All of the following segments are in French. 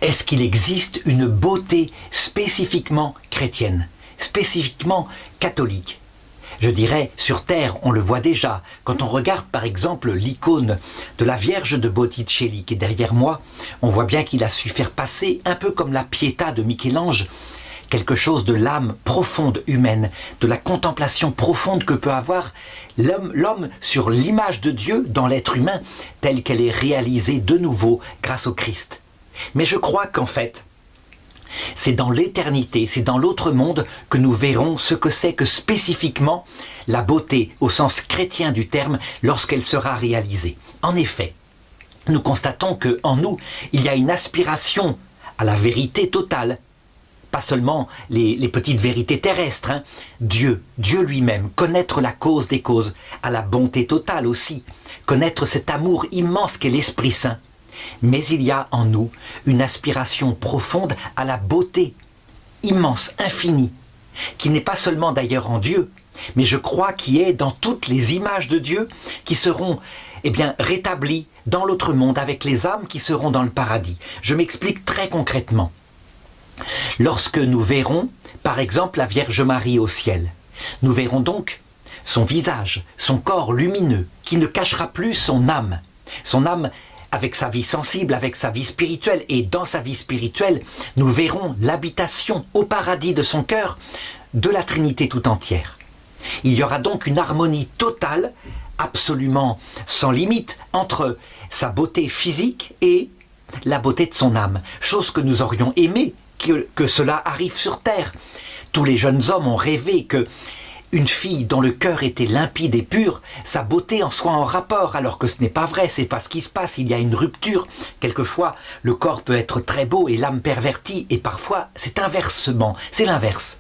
est-ce qu'il existe une beauté spécifiquement chrétienne, spécifiquement catholique? Je dirais, sur Terre, on le voit déjà. Quand on regarde par exemple l'icône de la Vierge de Botticelli qui est derrière moi, on voit bien qu'il a su faire passer, un peu comme la Pietà de Michel-Ange, quelque chose de l'âme profonde humaine, de la contemplation profonde que peut avoir l'homme sur l'image de Dieu dans l'être humain, telle qu'elle est réalisée de nouveau grâce au Christ. Mais je crois qu'en fait, c'est dans l'éternité, c'est dans l'autre monde que nous verrons ce que c'est que spécifiquement la beauté au sens chrétien du terme lorsqu'elle sera réalisée. En effet, nous constatons qu'en nous, il y a une aspiration à la vérité totale, pas seulement les petites vérités terrestres, hein. Dieu lui-même, connaître la cause des causes, à la bonté totale aussi, connaître cet amour immense qu'est l'Esprit Saint. Mais il y a en nous une aspiration profonde à la beauté immense, infinie, qui n'est pas seulement d'ailleurs en Dieu, mais je crois qui est dans toutes les images de Dieu qui seront rétablies dans l'autre monde avec les âmes qui seront dans le paradis. Je m'explique très concrètement. Lorsque nous verrons, par exemple, la Vierge Marie au ciel, nous verrons donc son visage, son corps lumineux, qui ne cachera plus son âme avec sa vie sensible, avec sa vie spirituelle, et dans sa vie spirituelle, nous verrons l'habitation au paradis de son cœur de la Trinité tout entière. Il y aura donc une harmonie totale, absolument sans limite, entre sa beauté physique et la beauté de son âme, chose que nous aurions aimé que cela arrive sur terre. Tous les jeunes hommes ont rêvé que une fille dont le cœur était limpide et pur, sa beauté en soit en rapport, alors que ce n'est pas vrai, c'est pas ce qui se passe, il y a une rupture. Quelquefois, le corps peut être très beau et l'âme pervertie, et parfois, c'est inversement, c'est l'inverse.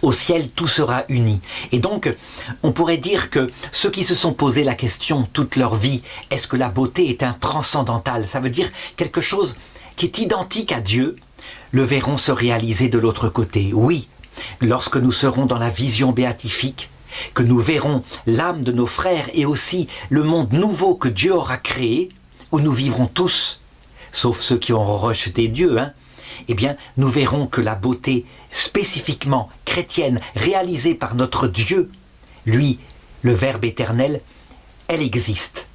Au ciel, tout sera uni. Et donc, on pourrait dire que ceux qui se sont posé la question toute leur vie, est-ce que la beauté est un transcendantal? Ça veut dire quelque chose qui est identique à Dieu, le verront se réaliser de l'autre côté. Oui, lorsque nous serons dans la vision béatifique, que nous verrons l'âme de nos frères et aussi le monde nouveau que Dieu aura créé, où nous vivrons tous, sauf ceux qui auront rejeté Dieu, nous verrons que la beauté spécifiquement chrétienne, réalisée par notre Dieu, lui, le Verbe éternel, elle existe.